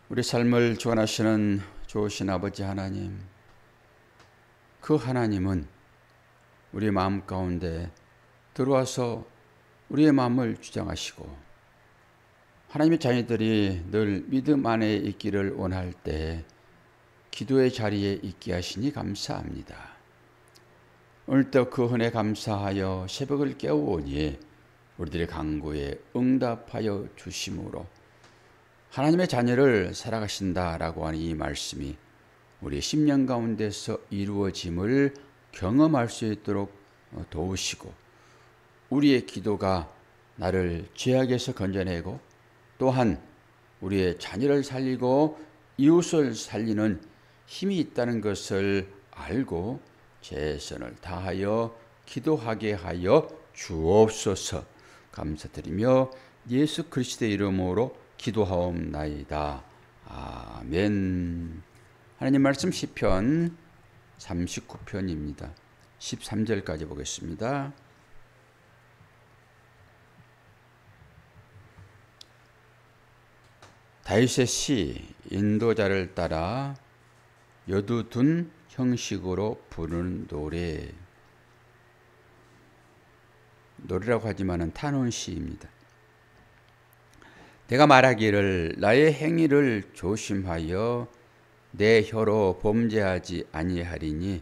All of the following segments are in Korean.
우리 삶을 주관하시는 좋으신 아버지 하나님, 그 하나님은 우리 마음 가운데 들어와서 우리의 마음을 주장하시고, 하나님의 자녀들이 늘 믿음 안에 있기를 원할 때 기도의 자리에 있게 하시니 감사합니다. 오늘도 그 은혜 감사하여 새벽을 깨우오니 우리들의 간구에 응답하여 주심으로 하나님의 자녀를 살아가신다라고 하는 이 말씀이 우리 심령 가운데서 이루어짐을 경험할 수 있도록 도우시고, 우리의 기도가 나를 죄악에서 건져내고 또한 우리의 자녀를 살리고 이웃을 살리는 힘이 있다는 것을 알고 최선을 다하여 기도하게 하여 주옵소서. 감사드리며 예수 그리스도의 이름으로 기도하옵나이다. 아멘. 하나님 말씀 시편 39편입니다. 13절까지 보겠습니다. 다윗의 시, 인도자를 따라 여두둔 형식으로 부르는 노래라고 하지만은 탄원 시입니다. 내가 말하기를 나의 행위를 조심하여 내 혀로 범죄하지 아니하리니,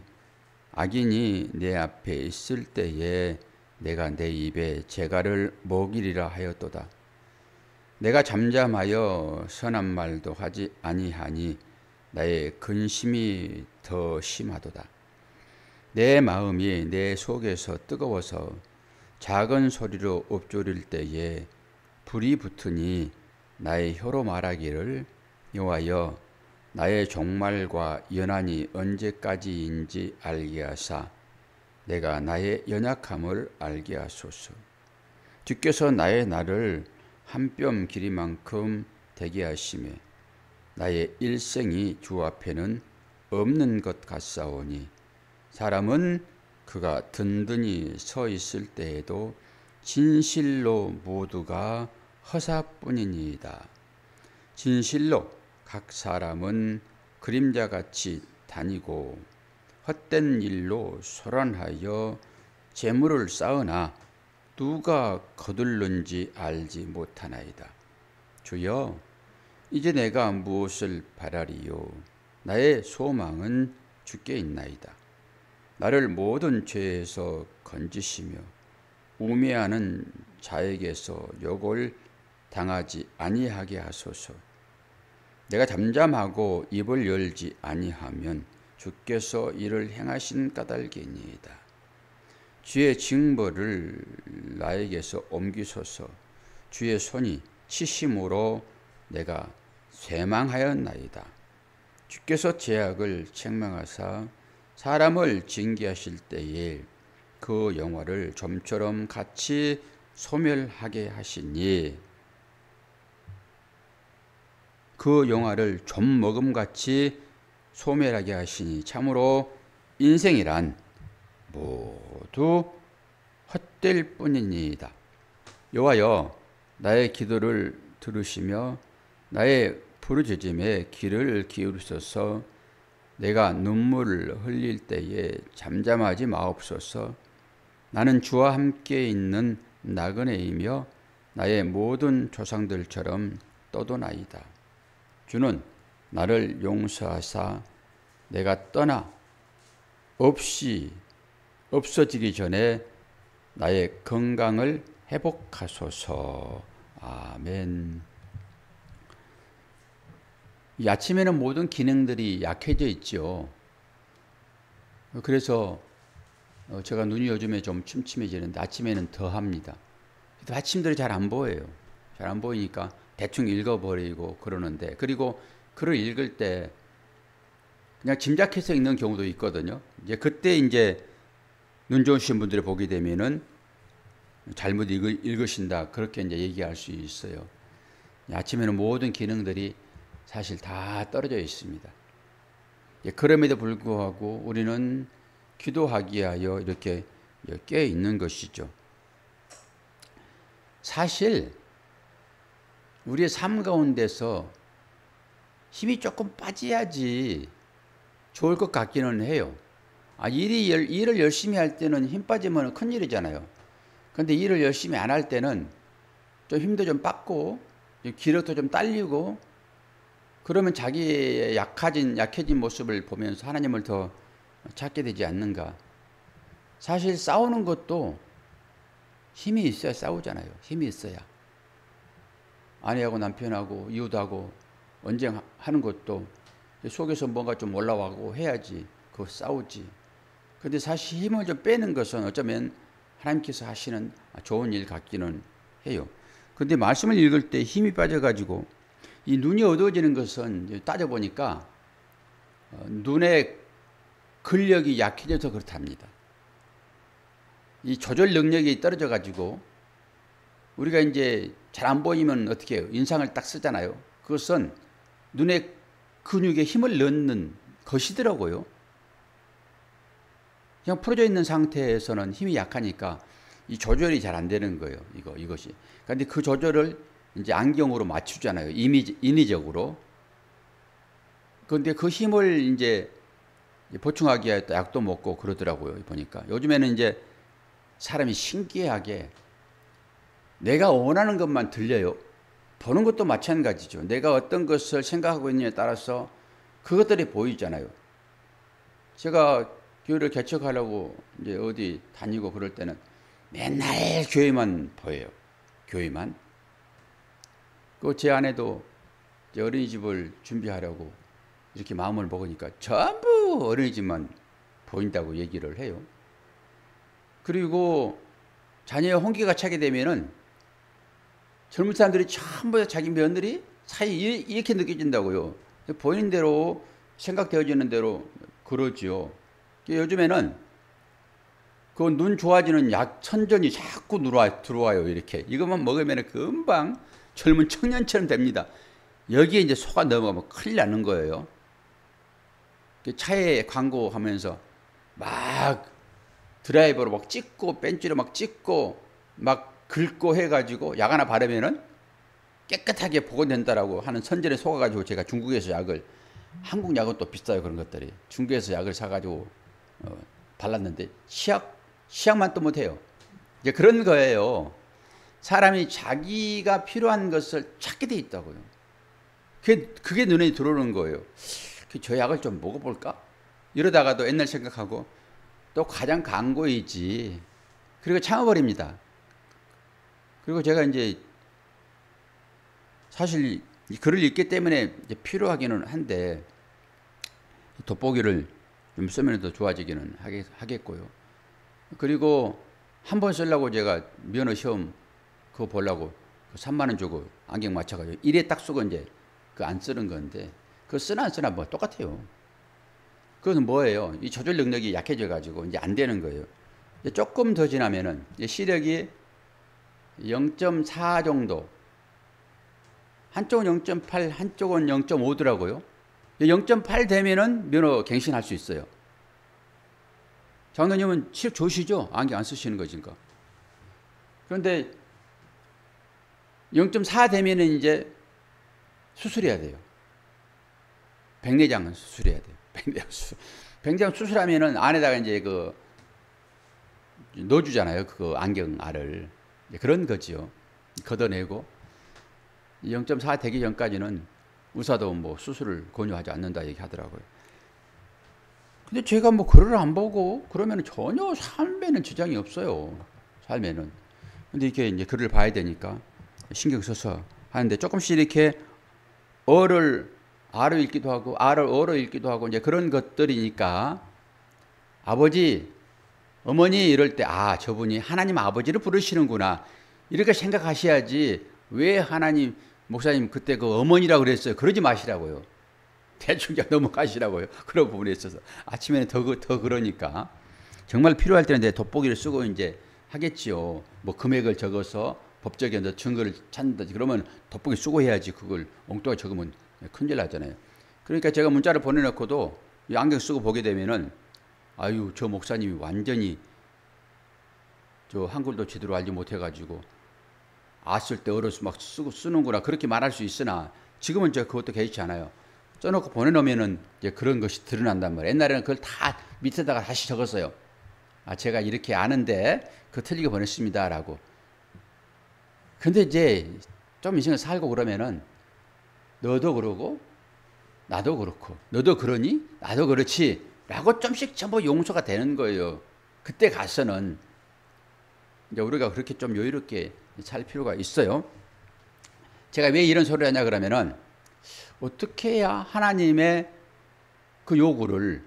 악인이 내 앞에 있을 때에 내가 내 입에 재갈을 먹이리라 하였도다. 내가 잠잠하여 선한 말도 하지 아니하니 나의 근심이 더 심하도다. 내 마음이 내 속에서 뜨거워서 작은 소리로 읊조릴 때에 불이 붙으니 나의 혀로 말하기를 여호와여, 나의 종말과 연한이 언제까지인지 알게 하사 내가 나의 연약함을 알게 하소서. 주께서 나의 날을 한 뼘 길이만큼 되게 하시며 나의 일생이 주 앞에는 없는 것 같사오니, 사람은 그가 든든히 서 있을 때에도 진실로 모두가 허사뿐이니이다. 진실로 각 사람은 그림자같이 다니고 헛된 일로 소란하여 재물을 쌓으나 누가 거둘는지 알지 못하나이다. 주여, 이제 내가 무엇을 바라리요? 나의 소망은 주께 있나이다. 나를 모든 죄에서 건지시며 우매하는 자에게서 욕을 당하지 아니하게 하소서. 내가 잠잠하고 입을 열지 아니하면 주께서 이를 행하신 까닭이니이다. 주의 징벌을 나에게서 옮기소서. 주의 손이 치심으로 내가 쇠망하였나이다. 주께서 죄악을 책망하사 사람을 징계하실 때에 그 영화를 좀처럼 같이 소멸하게 하시니, 그 영화를 좀 먹음같이 소멸하게 하시니 참으로 인생이란 모두 헛될 뿐이니이다. 여호와여, 나의 기도를 들으시며 나의 부르짖음에 귀를 기울이소서. 내가 눈물을 흘릴 때에 잠잠하지 마옵소서. 나는 주와 함께 있는 나그네이며 나의 모든 조상들처럼 떠도나이다. 주는 나를 용서하사 내가 떠나 없어지기 전에 나의 건강을 회복하소서. 아멘. 이 아침에는 모든 기능들이 약해져 있죠. 그래서 제가 눈이 요즘에 좀 침침해지는데 아침에는 더 합니다. 아침들이 잘 안 보여요. 잘 안 보이니까 대충 읽어버리고 그러는데, 그리고 글을 읽을 때 그냥 짐작해서 읽는 경우도 있거든요. 그때 눈 좋으신 분들이 보게 되면은 잘못 읽으신다, 그렇게 얘기할 수 있어요. 아침에는 모든 기능들이 사실 다 떨어져 있습니다. 그럼에도 불구하고 우리는 기도하기 위하여 이렇게 깨어 있는 것이죠. 사실 우리의 삶 가운데서 힘이 조금 빠져야지 좋을 것 같기는 해요. 일을 열심히 할 때는 힘 빠지면 큰일이잖아요. 근데 일을 열심히 안 할 때는 좀 힘도 좀 빠고 기력도 좀 딸리고 그러면 자기의 약해진 모습을 보면서 하나님을 더 찾게 되지 않는가. 사실 싸우는 것도 힘이 있어야 싸우잖아요. 힘이 있어야. 아내하고 남편하고 이웃하고 언쟁하는 것도 속에서 뭔가 좀 올라가고 해야지 그거 싸우지. 근데 사실 힘을 좀 빼는 것은 어쩌면 하나님께서 하시는 좋은 일 같기는 해요. 근데 말씀을 읽을 때 힘이 빠져가지고 이 눈이 어두워지는 것은 따져보니까 눈의 근력이 약해져서 그렇답니다. 이 조절 능력이 떨어져가지고 우리가 이제 잘 안 보이면 어떻게 해요? 인상을 딱 쓰잖아요. 그것은 눈의 근육에 힘을 넣는 것이더라고요. 그냥 풀어져 있는 상태에서는 힘이 약하니까 이 조절이 잘 안 되는 거예요. 이것이. 그런데 그 조절을 이제 안경으로 맞추잖아요. 인위적으로. 그런데 그 힘을 이제 보충하기 위해 약도 먹고 그러더라고요. 보니까. 요즘에는 이제 사람이 신기하게 내가 원하는 것만 들려요. 보는 것도 마찬가지죠. 내가 어떤 것을 생각하고 있느냐에 따라서 그것들이 보이잖아요. 제가 교회를 개척하려고 이제 어디 다니고 그럴 때는 맨날 교회만 보여요. 교회만. 그 제 아내도 어린이집을 준비하려고 이렇게 마음을 먹으니까 전부 어린이집만 보인다고 얘기를 해요. 그리고 자녀의 홍기가 차게 되면은 젊은 사람들이 전부 자기 며느리 사이 이렇게 느껴진다고요. 보이는 대로 생각되어지는 대로 그러지요. 요즘에는 그 눈 좋아지는 약 천전이 자꾸 들어와요. 이렇게 이것만 먹으면 금방 젊은 청년처럼 됩니다. 여기에 이제 속아 넘어가면 큰일 나는 거예요. 차에 광고하면서 막 드라이버로 막 찍고 벤치로 막 찍고 막 긁고 해가지고 약 하나 바르면은 깨끗하게 복원된다라고 하는 선전에 속아가지고 제가 중국에서 한국 약은 또 비싸요. 그런 것들이 중국에서 약을 사가지고 발랐는데 시약만 또 못해요. 이제 그런 거예요. 사람이 자기가 필요한 것을 찾게 돼 있다고요. 그게 눈에 들어오는 거예요. 저 약을 좀 먹어볼까? 이러다가도 옛날 생각하고 또 가장 강고이지. 그리고 참아버립니다. 그리고 제가 이제 사실 이 글을 읽기 때문에 이제 필요하기는 한데 돋보기를 좀 쓰면 더 좋아지기는 하겠고요. 그리고 한 번 쓰려고 제가 면허 시험 그거 보려고 3만 원 주고 안경 맞춰가지고 1회 딱 쓰고 이제 그 안 쓰는 건데 그거 쓰나 안 쓰나 뭐 똑같아요. 그건 뭐예요? 이 조절 능력이 약해져가지고 이제 안 되는 거예요. 이제 조금 더 지나면은 시력이 0.4 정도. 한쪽은 0.8, 한쪽은 0.5더라고요. 0.8 되면은 면허 갱신할 수 있어요. 장로님은 시력 좋으시죠? 안경 안 쓰시는 거니까. 그런데 0.4 되면은 이제 수술해야 돼요. 백내장 수술해야 돼요. 백내장 수술하면은 안에다가 이제 그 넣어주잖아요. 그 안경 알을. 그런 거지요. 걷어내고 0.4 되기 전까지는 의사도 뭐 수술을 권유하지 않는다 얘기하더라고요. 근데 제가 뭐 글을 안 보고 그러면 전혀 삶에는 지장이 없어요. 삶에는. 근데 이렇게 이제 글을 봐야 되니까 신경 써서 하는데 조금씩 이렇게 아를 읽기도 하고 아를 어로 읽기도 하고 이제 그런 것들이니까 아버지, 어머니 이럴 때 저분이 하나님 아버지를 부르시는구나 이렇게 생각하셔야지 왜 하나님 목사님 그때 그 어머니라고 그랬어요. 그러지 마시라고요. 대충 넘어가시라고요. 그런 부분에 있어서 아침에는 더 그러니까 정말 필요할 때는 이제 돋보기를 쓰고 이제 하겠지요. 뭐 금액을 적어서 법적인 증거를 찾는다지 그러면 돋보기 쓰고 해야지. 그걸 엉뚱하게 적으면 큰일 나잖아요. 그러니까 제가 문자를 보내놓고도 이 안경 쓰고 보게 되면은 아유 저 목사님이 완전히 저 한글도 제대로 알지 못해가지고 쓸 때 어려서 막 쓰는구나 그렇게 말할 수 있으나 지금은 그것도 개의치 않아요. 써놓고 보내놓으면은 이제 그런 것이 드러난단 말이에요. 옛날에는 그걸 다 밑에다가 다시 적었어요. 제가 이렇게 아는데 그 틀리게 보냈습니다라고. 근데 이제 좀 인생을 살고 그러면은 너도 그러고 나도 그렇고 너도 그러니 나도 그렇지 라고 좀씩 전부 용서가 되는 거예요. 그때 가서는 이제 우리가 그렇게 좀 여유롭게 살 필요가 있어요. 제가 왜 이런 소리를 하냐 그러면은 어떻게 해야 하나님의 그 요구를,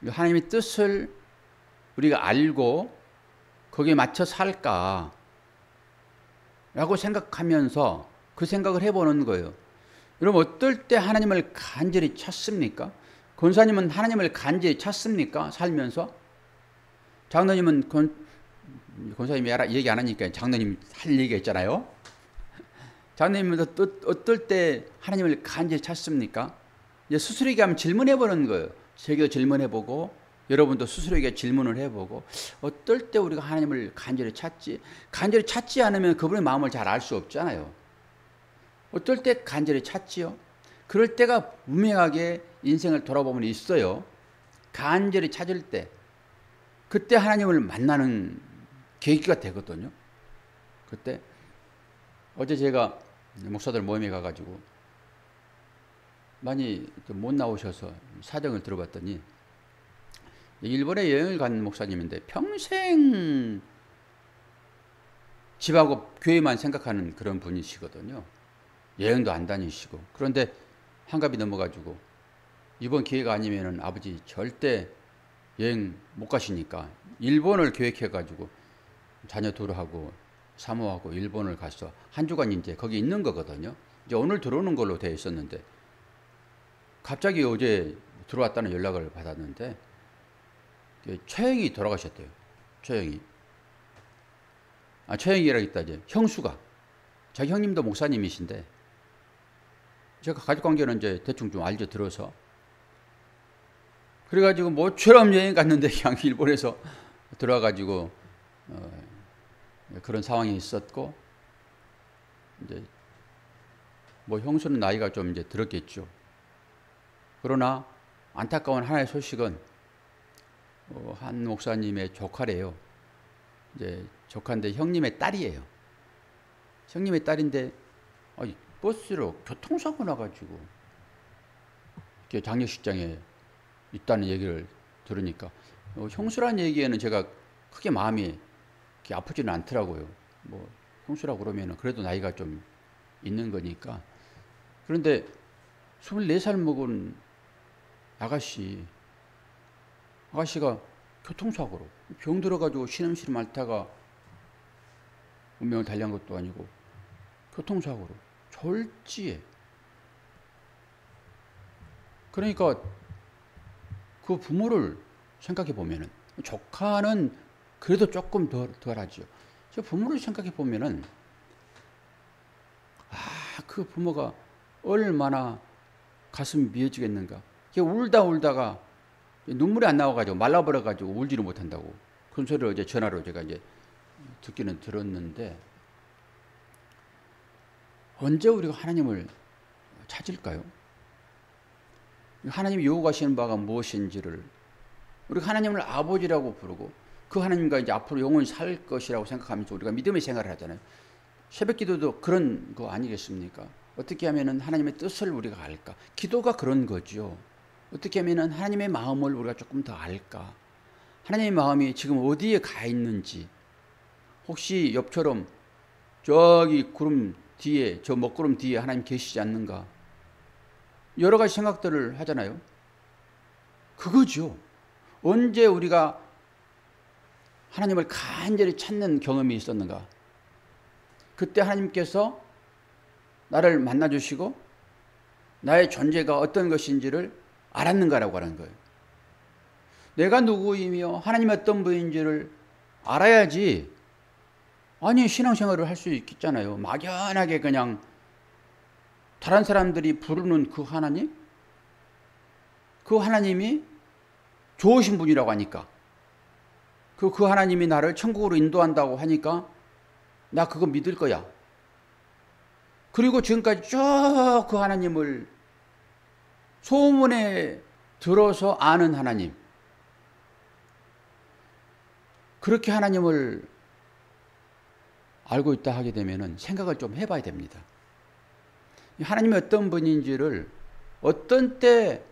하나님의 뜻을 우리가 알고 거기에 맞춰 살까 라고 생각하면서 그 생각을 해보는 거예요. 여러분 어떨 때 하나님을 간절히 찾습니까? 권사님은 하나님을 간절히 찾습니까? 살면서? 장로님은 권사님이 얘기 안 하니까 장로님 할 얘기가 있잖아요. 장로님은 어떨 때 하나님을 간절히 찾습니까? 이제 스스로에게 한번 질문해보는 거예요. 제게도 질문해보고 여러분도 스스로에게 질문을 해보고 어떨 때 우리가 하나님을 간절히 찾지? 간절히 찾지 않으면 그분의 마음을 잘 알 수 없잖아요. 어떨 때 간절히 찾지요? 그럴 때가 분명하게 인생을 돌아보면 있어요. 간절히 찾을 때 그때 하나님을 만나는 계기가 되거든요. 그때 어제 제가 목사들 모임에 가가지고 많이 못 나오셔서 사정을 들어봤더니 일본에 여행을 간 목사님인데 평생 집하고 교회만 생각하는 그런 분이시거든요. 여행도 안 다니시고. 그런데 한갑이 넘어가지고 이번 기회가 아니면은 아버지 절대 여행 못 가시니까 일본을 계획해가지고 자녀 둘하고 사모하고 일본을 가서 한 주간 이제 거기 있는 거거든요. 이제 오늘 들어오는 걸로 되어 있었는데 갑자기 어제 들어왔다는 연락을 받았는데 처형이 돌아가셨대요. 처형이. 처형이라 했다 이제 형수가. 자기 형님도 목사님이신데 제가 가족관계는 이제 대충 좀 알죠. 들어서. 그래가지고 모처럼 여행 갔는데 그냥 일본에서 들어와가지고 그런 상황이 있었고 이제 뭐 형수는 나이가 좀 이제 들었겠죠. 그러나 안타까운 하나의 소식은 한 목사님의 조카래요. 이제 조카인데 형님의 딸이에요. 형님의 딸인데 버스로 교통사고 나가지고 장례식장에 있다는 얘기를 들으니까 형수란 얘기에는 제가 크게 마음이 아프지는 않더라고요. 뭐 형수라고 그러면은 그래도 나이가 좀 있는 거니까. 그런데 24살 먹은 아가씨가 교통사고로 병 들어가지고 신음시름 앓다가 운명을 달리한 것도 아니고 교통사고로 졸지에. 그러니까 그 부모를 생각해 보면은 조카는 그래도 조금 덜하죠. 저 부모를 생각해 보면은 그 부모가 얼마나 가슴이 미어지겠는가. 울다가 눈물이 안 나와가지고 말라버려가지고 울지를 못한다고 그런 소리를 어제 전화로 제가 이제 듣기는 들었는데 언제 우리가 하나님을 찾을까요? 하나님이 요구하시는 바가 무엇인지를 우리가 하나님을 아버지라고 부르고 그 하나님과 이제 앞으로 영원히 살 것이라고 생각하면서 우리가 믿음의 생활을 하잖아요. 새벽 기도도 그런 거 아니겠습니까? 어떻게 하면은 하나님의 뜻을 우리가 알까? 기도가 그런 거죠. 어떻게 하면은 하나님의 마음을 우리가 조금 더 알까? 하나님의 마음이 지금 어디에 가 있는지, 혹시 옆처럼 저기 구름 뒤에, 저 먹구름 뒤에 하나님 계시지 않는가? 여러 가지 생각들을 하잖아요. 그거죠. 언제 우리가 하나님을 간절히 찾는 경험이 있었는가? 그때 하나님께서 나를 만나주시고 나의 존재가 어떤 것인지를 알았는가라고 하는 거예요. 내가 누구이며 하나님이 어떤 분인지를 알아야지. 아니 신앙생활을 할 수 있겠잖아요. 막연하게 그냥 다른 사람들이 부르는 그 하나님이 좋으신 분이라고 하니까, 그 하나님이 나를 천국으로 인도한다고 하니까 나 그거 믿을 거야. 그리고 지금까지 쭉 그 하나님을 소문에 들어서 아는 하나님, 그렇게 하나님을 알고 있다 하게 되면 생각을 좀 해봐야 됩니다. 하나님이 어떤 분인지를 어떤 때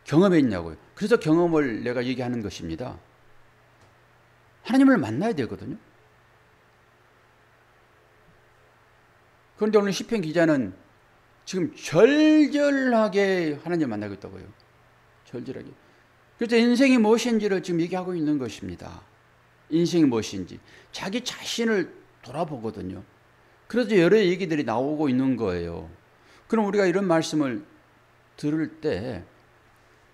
경험했냐고요. 그래서 경험을 내가 얘기하는 것입니다. 하나님을 만나야 되거든요. 그런데 오늘 시편 기자는 지금 절절하게 하나님을 만나고 있다고요. 절절하게. 그래서 인생이 무엇인지를 지금 얘기하고 있는 것입니다. 인생이 무엇인지. 자기 자신을 돌아보거든요. 그래서 여러 얘기들이 나오고 있는 거예요. 그럼 우리가 이런 말씀을 들을 때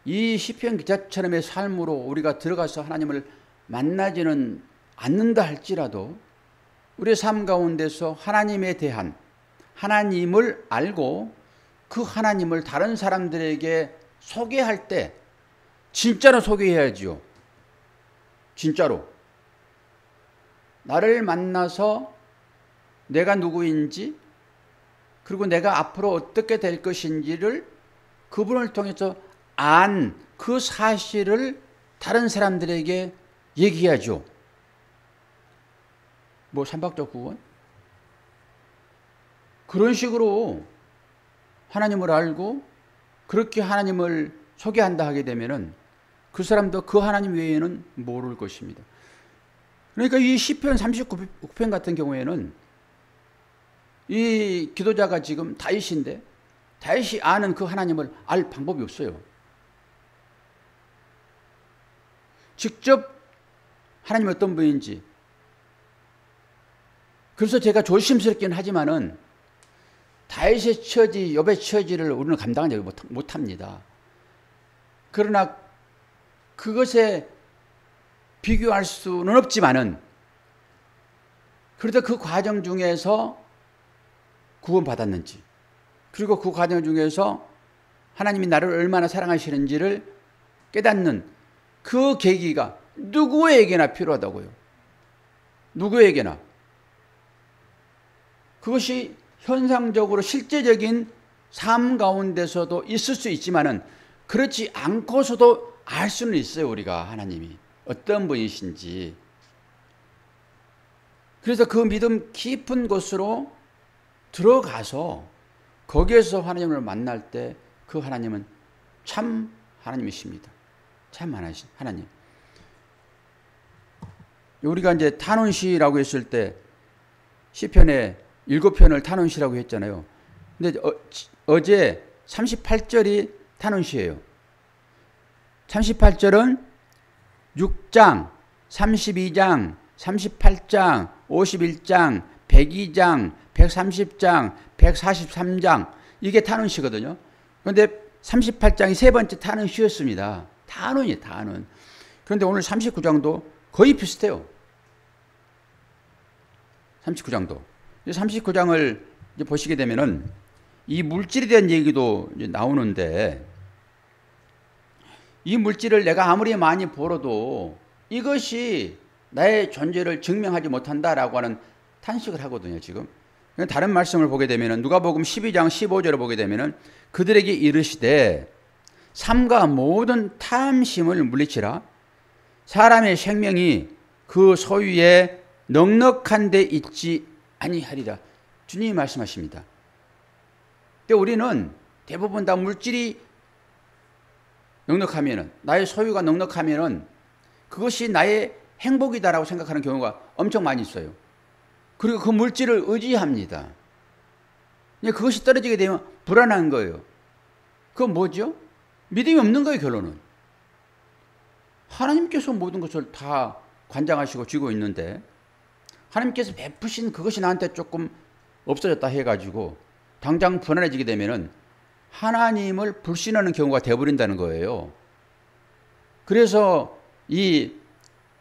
이 시편 기자처럼의 삶으로 우리가 들어가서 하나님을 만나지는 않는다 할지라도 우리의 삶 가운데서 하나님에 대한, 하나님을 알고 그 하나님을 다른 사람들에게 소개할 때 진짜로 소개해야지요. 진짜로. 나를 만나서 내가 누구인지, 그리고 내가 앞으로 어떻게 될 것인지를 그분을 통해서 안 그 사실을 다른 사람들에게 얘기해야죠. 뭐 삼박자 구원? 그런 식으로 하나님을 알고 그렇게 하나님을 소개한다 하게 되면은 그 사람도 그 하나님 외에는 모를 것입니다. 그러니까 이 시편 39편 같은 경우에는 이 기도자가 지금 다윗인데 다윗이 아는 그 하나님을 알 방법이 없어요. 직접 하나님이 어떤 분인지. 그래서 제가 조심스럽긴 하지만은 다윗의 처지, 욥의 처지를 우리는 감당하지 못합니다. 그러나 그것에 비교할 수는 없지만은 그래도 그 과정 중에서 구원받았는지, 그리고 그 과정 중에서 하나님이 나를 얼마나 사랑하시는지를 깨닫는 그 계기가 누구에게나 필요하다고요. 누구에게나. 그것이 현상적으로 실제적인 삶 가운데서도 있을 수 있지만은 그렇지 않고서도 알 수는 있어요. 우리가 하나님이 어떤 분이신지. 그래서 그 믿음 깊은 곳으로 들어가서 거기에서 하나님을 만날 때 그 하나님은 참 하나님이십니다. 참 하나님. 우리가 이제 탄원시라고 했을 때 시편에 7편을 탄원시라고 했잖아요. 근데 어제 38절이 탄원시예요. 38절은 6장, 32장, 38장, 51장, 102장, 130장, 143장 이게 탄원시거든요. 그런데 38장이 세 번째 탄원시였습니다. 탄원이에요, 탄원. 그런데 오늘 39장도 거의 비슷해요. 39장도. 39장을 이제 보시게 되면은 이 물질에 대한 얘기도 이제 나오는데 이 물질을 내가 아무리 많이 벌어도 이것이 나의 존재를 증명하지 못한다라고 하는 탄식을 하거든요, 지금. 다른 말씀을 보게 되면은 누가복음 12장 15절을 보게 되면은 그들에게 이르시되 삼가 모든 탐심을 물리치라. 사람의 생명이 그 소유에 넉넉한 데 있지 아니하리라. 주님이 말씀하십니다. 근데 우리는 대부분 다 물질이 넉넉하면은, 나의 소유가 넉넉하면은 그것이 나의 행복이다라고 생각하는 경우가 엄청 많이 있어요. 그리고 그 물질을 의지합니다. 그것이 떨어지게 되면 불안한 거예요. 그건 뭐죠? 믿음이 없는 거예요, 결론은. 하나님께서 모든 것을 다 관장하시고 쥐고 있는데 하나님께서 베푸신 그것이 나한테 조금 없어졌다 해가지고 당장 불안해지게 되면은 하나님을 불신하는 경우가 되어버린다는 거예요. 그래서 이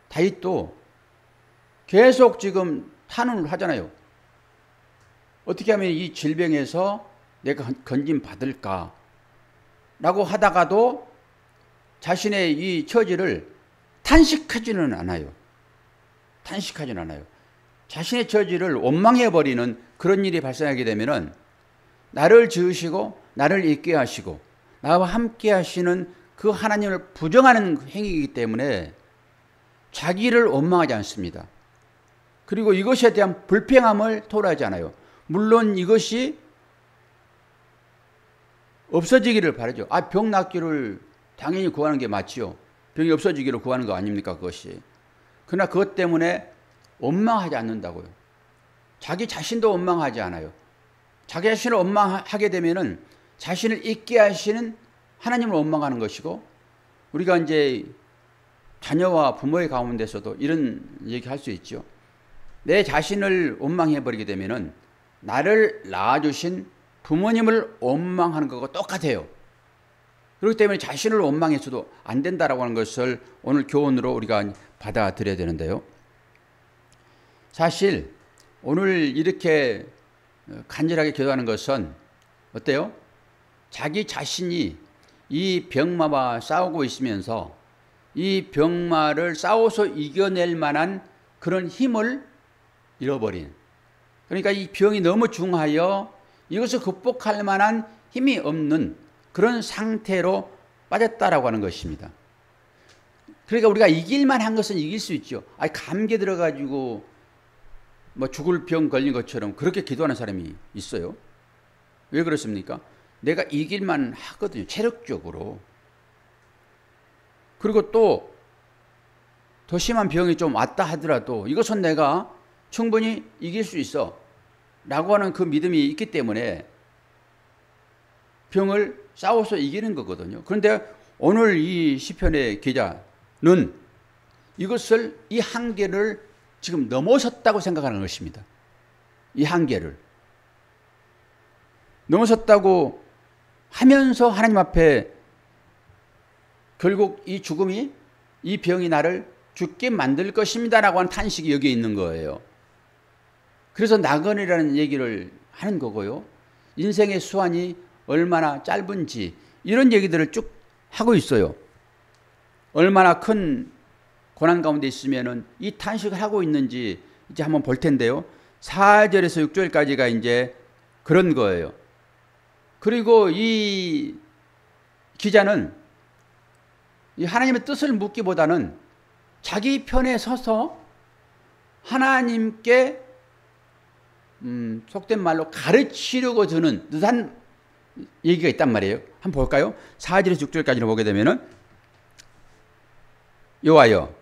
다윗도 계속 지금 탄원을 하잖아요. 어떻게 하면 이 질병에서 내가 건짐 받을까? 라고 하다가도 자신의 이 처지를 탄식하지는 않아요. 탄식하지는 않아요. 자신의 처지를 원망해버리는 그런 일이 발생하게 되면은 나를 지으시고 나를 있게 하시고 나와 함께 하시는 그 하나님을 부정하는 행위이기 때문에 자기를 원망하지 않습니다. 그리고 이것에 대한 불평함을 토로하지 않아요. 물론 이것이 없어지기를 바라죠. 병 낫기를 당연히 구하는 게 맞지요. 병이 없어지기를 구하는 거 아닙니까, 그것이. 그러나 그것 때문에 원망하지 않는다고요. 자기 자신도 원망하지 않아요. 자기 자신을 원망하게 되면은 자신을 잊게 하시는 하나님을 원망하는 것이고, 우리가 이제 자녀와 부모의 가운데서도 이런 얘기 할 수 있죠. 내 자신을 원망해버리게 되면은 나를 낳아주신 부모님을 원망하는 것과 똑같아요. 그렇기 때문에 자신을 원망해서도 안 된다라고 하는 것을 오늘 교훈으로 우리가 받아들여야 되는데요. 사실 오늘 이렇게 간절하게 기도하는 것은 어때요? 자기 자신이 이 병마와 싸우고 있으면서 이 병마를 싸워서 이겨낼 만한 그런 힘을 잃어버린, 그러니까 이 병이 너무 중하여 이것을 극복할 만한 힘이 없는 그런 상태로 빠졌다라고 하는 것입니다. 그러니까 우리가 이길만 한 것은 이길 수 있죠. 감기 들어가지고 뭐 죽을 병 걸린 것처럼 그렇게 기도하는 사람이 있어요. 왜 그렇습니까? 내가 이길만 하거든요, 체력적으로. 그리고 또 더 심한 병이 좀 왔다 하더라도 이것은 내가 충분히 이길 수 있어 라고 하는 그 믿음이 있기 때문에 병을 싸워서 이기는 거거든요. 그런데 오늘 이 시편의 기자는 이것을, 이 한계를 지금 넘어섰다고 생각하는 것입니다. 이 한계를 넘어섰다고 하면서 하나님 앞에 결국 이 죽음이, 이 병이 나를 죽게 만들 것입니다 라고 하는 탄식이 여기에 있는 거예요. 그래서 나그네라는 얘기를 하는 거고요. 인생의 수완이 얼마나 짧은지 이런 얘기들을 쭉 하고 있어요. 얼마나 큰 고난 가운데 있으면은 이 탄식을 하고 있는지 이제 한번 볼 텐데요. 4절에서 6절까지가 이제 그런 거예요. 그리고 이 기자는 이 하나님의 뜻을 묻기보다는 자기 편에 서서 하나님께 속된 말로 가르치려고 드는 듯한 얘기가 있단 말이에요. 한번 볼까요? 4절에서 6절까지를 보게 되면은, 여호와여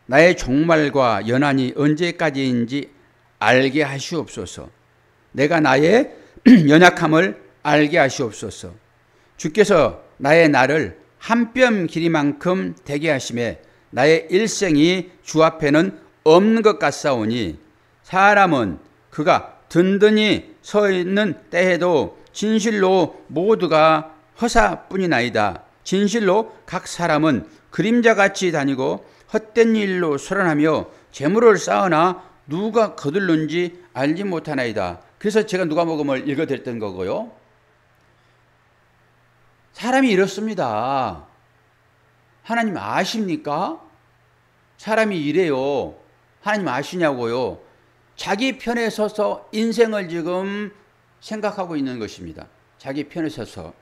나의 종말과 연한이 언제까지인지 알게 하시옵소서. 내가 나의 연약함을 알게 하시옵소서. 주께서 나의 날을 한 뼘 길이만큼 되게 하심에 나의 일생이 주 앞에는 없는 것 같사오니, 사람은 그가 든든히 서 있는 때에도 진실로 모두가 허사뿐이나이다. 진실로 각 사람은 그림자같이 다니고 헛된 일로 소란하며 재물을 쌓으나 누가 거둘는지 알지 못하나이다. 그래서 제가 누가복음을 읽어드렸던 거고요. 사람이 이렇습니다. 하나님 아십니까? 사람이 이래요. 하나님 아시냐고요? 자기 편에 서서 인생을 지금 생각하고 있는 것입니다. 자기 편에 서서.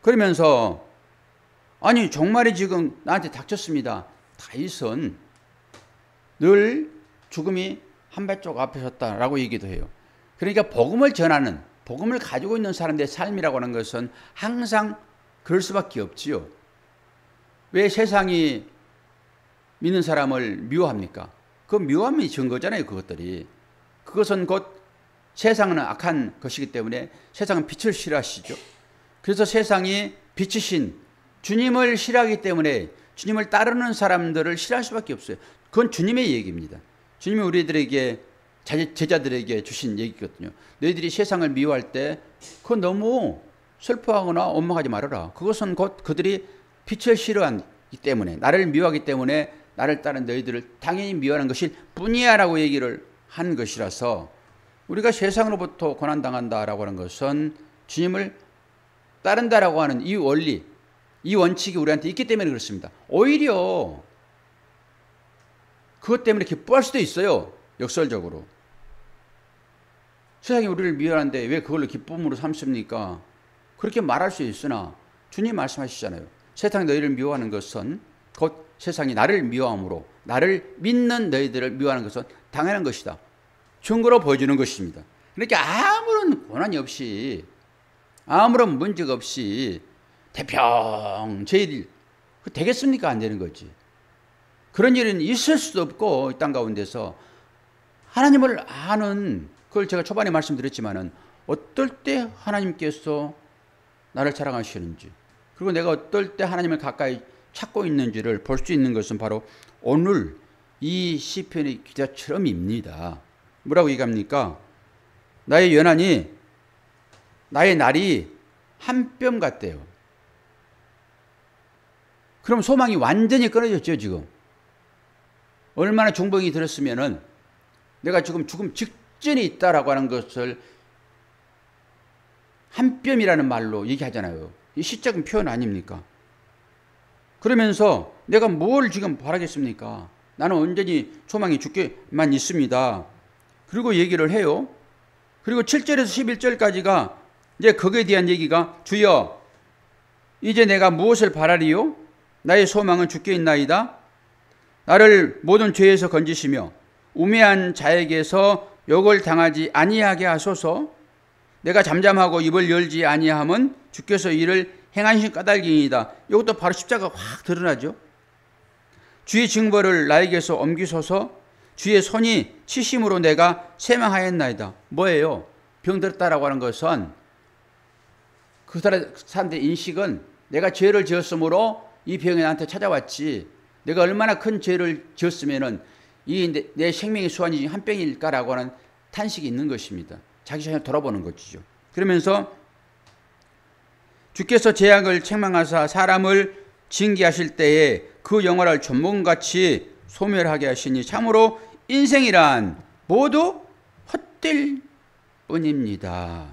그러면서 아니 종말이 지금 나한테 닥쳤습니다. 다윗은 늘 죽음이 한 발쪽 앞에 섰다라고 얘기도 해요. 그러니까 복음을 전하는, 복음을 가지고 있는 사람들의 삶이라고 하는 것은 항상 그럴 수밖에 없지요. 왜 세상이 믿는 사람을 미워합니까? 그 미워함이 증거잖아요. 그것들이. 그것은 곧 세상은 악한 것이기 때문에 세상은 빛을 싫어하시죠. 그래서 세상이 빛이신 주님을 싫어하기 때문에 주님을 따르는 사람들을 싫어할 수밖에 없어요. 그건 주님의 얘기입니다. 주님이 우리들에게, 제자들에게 주신 얘기거든요. 너희들이 세상을 미워할 때 그건 너무 슬퍼하거나 원망하지 말아라. 그것은 곧 그들이 빛을 싫어하기 때문에, 나를 미워하기 때문에 나를 따른 너희들을 당연히 미워하는 것일 뿐이야 라고 얘기를 한 것이라서, 우리가 세상으로부터 고난당한다라고 하는 것은 주님을 따른다라고 하는 이 원리, 이 원칙이 우리한테 있기 때문에 그렇습니다. 오히려 그것 때문에 기뻐할 수도 있어요. 역설적으로. 세상이 우리를 미워하는데 왜 그걸로 기쁨으로 삼습니까? 그렇게 말할 수 있으나 주님 말씀하시잖아요. 세상이 너희를 미워하는 것은 곧 세상이 나를 미워함으로 나를 믿는 너희들을 미워하는 것은 당연한 것이다. 증거로 보여주는 것입니다. 그러니까 아무런 고난이 없이 아무런 문제가 없이 태평 제일 되겠습니까? 안 되는 거지. 그런 일은 있을 수도 없고 이 땅 가운데서 하나님을 아는 그걸 제가 초반에 말씀드렸지만은 어떨 때 하나님께서 나를 사랑하시는지 그리고 내가 어떨 때 하나님을 가까이 찾고 있는지를 볼 수 있는 것은 바로 오늘 이 시편의 기자처럼입니다. 뭐라고 얘기합니까? 나의 연한이 나의 날이 한 뼘 같대요. 그럼 소망이 완전히 끊어졌죠, 지금. 얼마나 중병이 들었으면은 내가 지금 죽음 직전에 있다라고 하는 것을 한 뼘이라는 말로 얘기하잖아요. 이 시적인 표현 아닙니까? 그러면서 내가 뭘 지금 바라겠습니까? 나는 온전히 소망이 죽게만 있습니다. 그리고 얘기를 해요. 그리고 7절에서 11절까지가 이제 거기에 대한 얘기가 주여 이제 내가 무엇을 바라리요? 나의 소망은 주께 있나이다. 나를 모든 죄에서 건지시며 우매한 자에게서 욕을 당하지 아니하게 하소서. 내가 잠잠하고 입을 열지 아니함은 주께서 이를 행하신 까닭이니이다. 이것도 바로 십자가가 확 드러나죠. 주의 징벌을 나에게서 옮기소서. 주의 손이 치심으로 내가 세망하였나이다. 뭐예요? 병들었다라고 하는 것은 그 사람들의 인식은 내가 죄를 지었으므로 이 병이 나한테 찾아왔지. 내가 얼마나 큰 죄를 지었으면은 이 내 생명의 수완이 한 뼘일까라고 하는 탄식이 있는 것입니다. 자기 자신을 돌아보는 것이죠. 그러면서 주께서 죄악을 책망하사 사람을 징계하실 때에 그 영화를 전문같이 소멸하게 하시니 참으로 인생이란 모두 헛될 뿐입니다.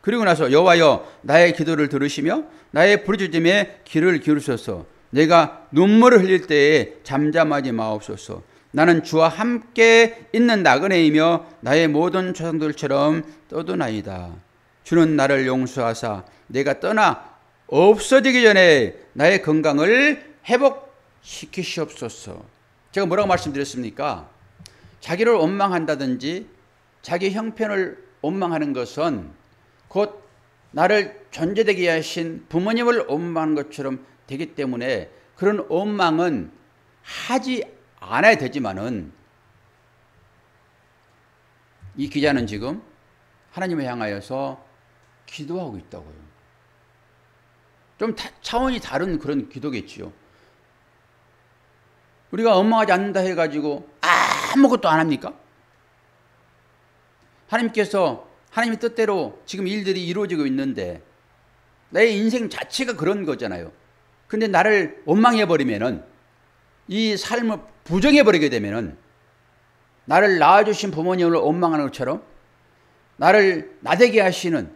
그리고 나서 여호와여 나의 기도를 들으시며 나의 부르짖음에 귀를 기울이소서. 내가 눈물을 흘릴 때에 잠잠하지 마옵소서. 나는 주와 함께 있는 나그네이며 나의 모든 조상들처럼 떠도나이다. 주는 나를 용서하사 내가 떠나 없어지기 전에 나의 건강을 회복시키시옵소서. 제가 뭐라고 말씀드렸습니까? 자기를 원망한다든지 자기 형편을 원망하는 것은 곧 나를 존재되게 하신 부모님을 원망하는 것처럼 되기 때문에 그런 원망은 하지 않아야 되지만은 이 기자는 지금 하나님을 향하여서 기도하고 있다고요. 좀 차원이 다른 그런 기도겠지요. 우리가 원망하지 않는다 해가지고 아무것도 안 합니까? 하나님께서 하나님의 뜻대로 지금 일들이 이루어지고 있는데 내 인생 자체가 그런 거잖아요. 근데 나를 원망해버리면은 이 삶을 부정해버리게 되면은 나를 낳아주신 부모님을 원망하는 것처럼 나를 나되게 하시는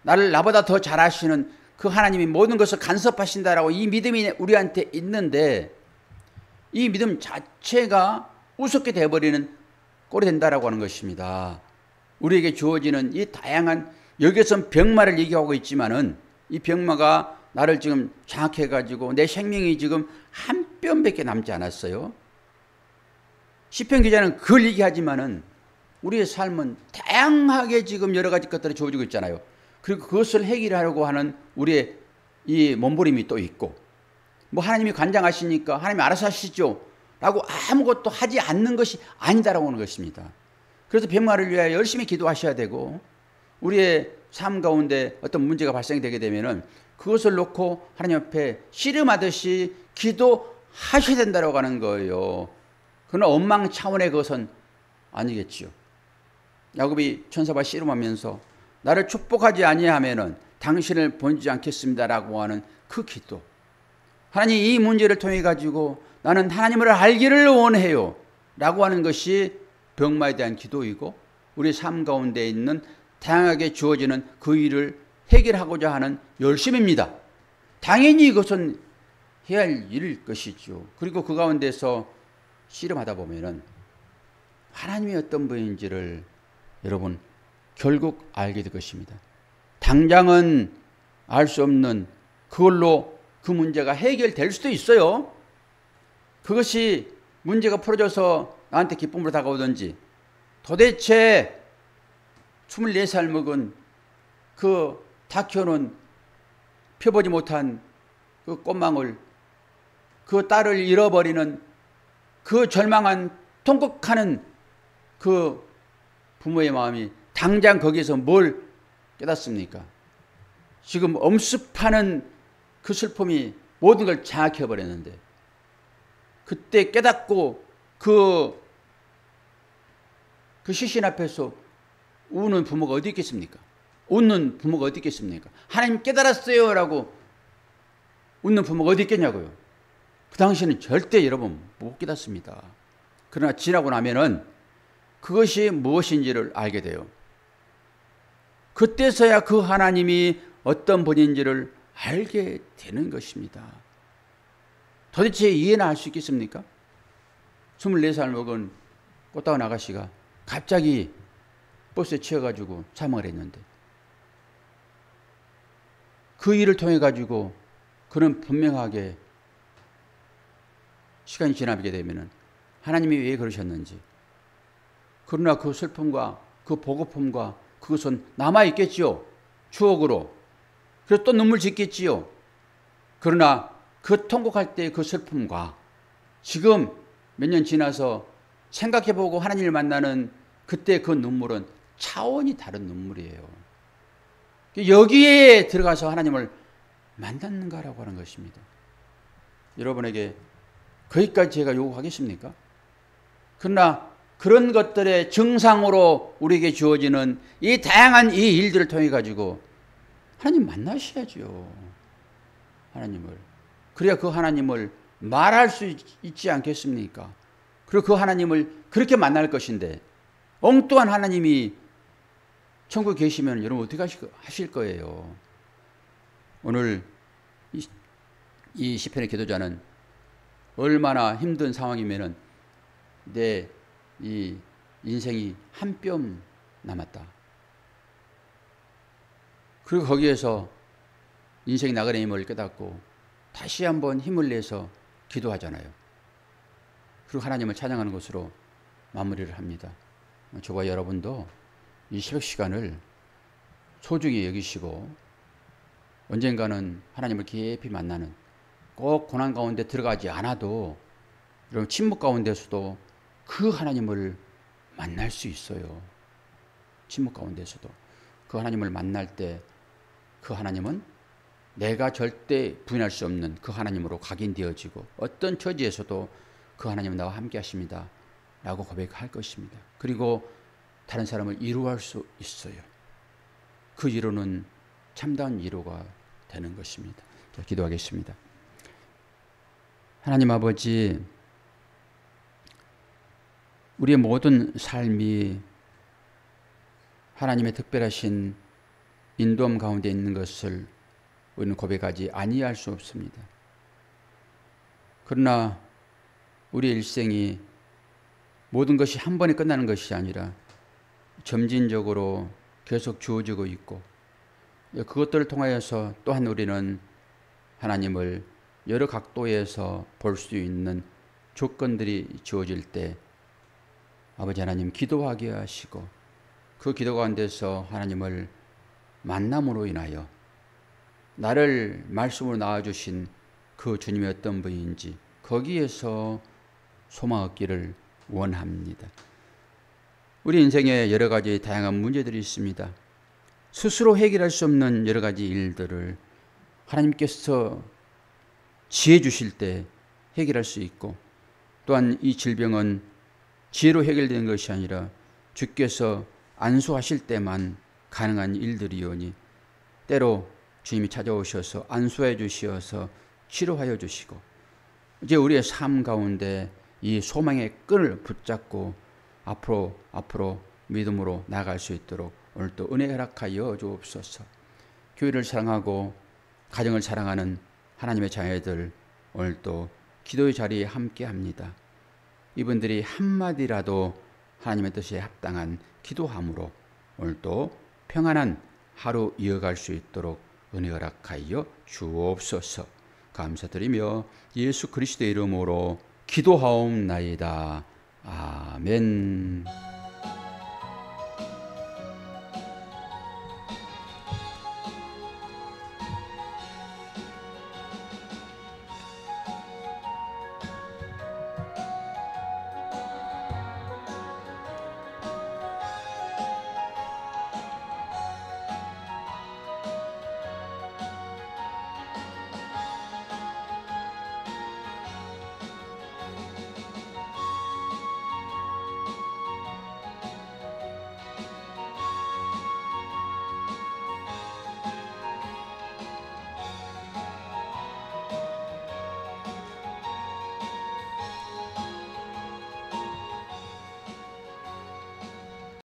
나를 나보다 더 잘하시는 그 하나님이 모든 것을 간섭하신다라고 이 믿음이 우리한테 있는데 이 믿음 자체가 우습게 되어버리는 꼴이 된다라고 하는 것입니다. 우리에게 주어지는 이 다양한 여기서는 병마를 얘기하고 있지만은 이 병마가 나를 지금 장악해가지고 내 생명이 지금 한 뼘밖에 남지 않았어요. 시편 기자는 그걸 얘기하지만은 우리의 삶은 다양하게 지금 여러 가지 것들이 주어지고 있잖아요. 그리고 그것을 해결하려고 하는 우리의 이 몸부림이 또 있고 뭐 하나님이 관장하시니까 하나님이 알아서 하시죠 라고 아무것도 하지 않는 것이 아니다라고 하는 것입니다. 그래서 병마를 위하여 열심히 기도하셔야 되고 우리의 삶 가운데 어떤 문제가 발생되게 되면은 그것을 놓고 하나님 앞에 씨름하듯이 기도하셔야 된다고 하는 거예요. 그러나 원망 차원의 것은 아니겠지요. 야곱이 천사와 씨름하면서 나를 축복하지 아니하면은 당신을 본지 않겠습니다라고 하는 그 기도. 하나님 이 문제를 통해 가지고 나는 하나님을 알기를 원해요 라고 하는 것이 병마에 대한 기도이고 우리 삶 가운데 있는 다양하게 주어지는 그 일을 해결하고자 하는 열심입니다. 당연히 이것은 해야 할 일일 것이죠. 그리고 그 가운데서 씨름하다 보면은 하나님이 어떤 분인지를 여러분 결국 알게 될 것입니다. 당장은 알 수 없는 그걸로 그 문제가 해결될 수도 있어요. 그것이 문제가 풀어져서 나한테 기쁨으로 다가오든지, 도대체 24살 먹은 그 다 키워놓은 펴보지 못한 그 꽃망울, 그 딸을 잃어버리는 그 절망한 통곡하는 그 부모의 마음이 당장 거기에서 뭘 깨닫습니까? 지금 엄습하는 그 슬픔이 모든 걸 장악해버렸는데, 그때 깨닫고 그 시신 앞에서 우는 부모가 어디 있겠습니까? 웃는 부모가 어디 있겠습니까? 하나님 깨달았어요 라고 웃는 부모가 어디 있겠냐고요. 그 당시에는 절대 여러분 못 깨닫습니다. 그러나 지나고 나면은 그것이 무엇인지를 알게 돼요. 그때서야 그 하나님이 어떤 분인지를 알게 되는 것입니다. 도대체 이해나 할 수 있겠습니까? 24살 먹은 꽃다운 아가씨가 갑자기 버스에 치여가지고 사망을 했는데, 그 일을 통해 가지고 그는 분명하게 시간이 지나게 되면은 하나님이 왜 그러셨는지, 그러나 그 슬픔과 그 보고픔과 그것은 남아있겠지요. 추억으로. 그래서 또 눈물 짓겠지요. 그러나 그 통곡할 때 그 슬픔과 지금 몇 년 지나서 생각해보고 하나님을 만나는 그때 그 눈물은 차원이 다른 눈물이에요. 여기에 들어가서 하나님을 만났는가라고 하는 것입니다. 여러분에게 거기까지 제가 요구하겠습니까? 그러나 그런 것들의 증상으로 우리에게 주어지는 이 다양한 이 일들을 통해 가지고 하나님 만나셔야죠. 하나님을. 그래야 그 하나님을 말할 수 있지 않겠습니까? 그리고 그 하나님을 그렇게 만날 것인데, 엉뚱한 하나님이 천국에 계시면 여러분 어떻게 하실 거예요? 오늘 이 시편의 기도자는 얼마나 힘든 상황이면은 내 이 인생이 한 뼘 남았다. 그리고 거기에서 인생이 나그네 힘을 깨닫고 다시 한번 힘을 내서 기도하잖아요. 그리고 하나님을 찬양하는 것으로 마무리를 합니다. 저와 여러분도 이 새벽 시간을 소중히 여기시고 언젠가는 하나님을 깊이 만나는, 꼭 고난 가운데 들어가지 않아도 여러분 침묵 가운데서도 그 하나님을 만날 수 있어요. 침묵 가운데서도 그 하나님을 만날 때 그 하나님은 내가 절대 부인할 수 없는 그 하나님으로 각인되어지고, 어떤 처지에서도 그 하나님은 나와 함께 하십니다 라고 고백할 것입니다. 그리고 다른 사람을 위로할 수 있어요. 그 위로는 참다운 위로가 되는 것입니다. 자, 기도하겠습니다. 하나님 아버지, 우리의 모든 삶이 하나님의 특별하신 인도함 가운데 있는 것을 우리는 고백하지 아니할 수 없습니다. 그러나 우리의 일생이 모든 것이 한 번에 끝나는 것이 아니라 점진적으로 계속 주어지고 있고, 그것들을 통하여서 또한 우리는 하나님을 여러 각도에서 볼 수 있는 조건들이 주어질 때 아버지 하나님 기도하게 하시고, 그 기도 가운데서 하나님을 만남으로 인하여 나를 말씀으로 낳아주신 그 주님이 어떤 분인지 거기에서 소망 얻기를 원합니다. 우리 인생에 여러 가지 다양한 문제들이 있습니다. 스스로 해결할 수 없는 여러 가지 일들을 하나님께서 지혜 주실 때 해결할 수 있고, 또한 이 질병은 지혜로 해결되는 것이 아니라 주께서 안수하실 때만 가능한 일들이오니, 때로 주님이 찾아오셔서 안수해 주시어서 치료하여 주시고, 이제 우리의 삶 가운데 이 소망의 끈을 붙잡고 앞으로 믿음으로 나아갈 수 있도록 오늘도 은혜 허락하여 주옵소서. 교회를 사랑하고 가정을 사랑하는 하나님의 자녀들, 오늘도 기도의 자리에 함께합니다. 이분들이 한마디라도 하나님의 뜻에 합당한 기도함으로 오늘도 평안한 하루 이어갈 수 있도록 은혜 허락하여 주옵소서. 감사드리며 예수 그리스도의 이름으로 기도하옵나이다. 아멘.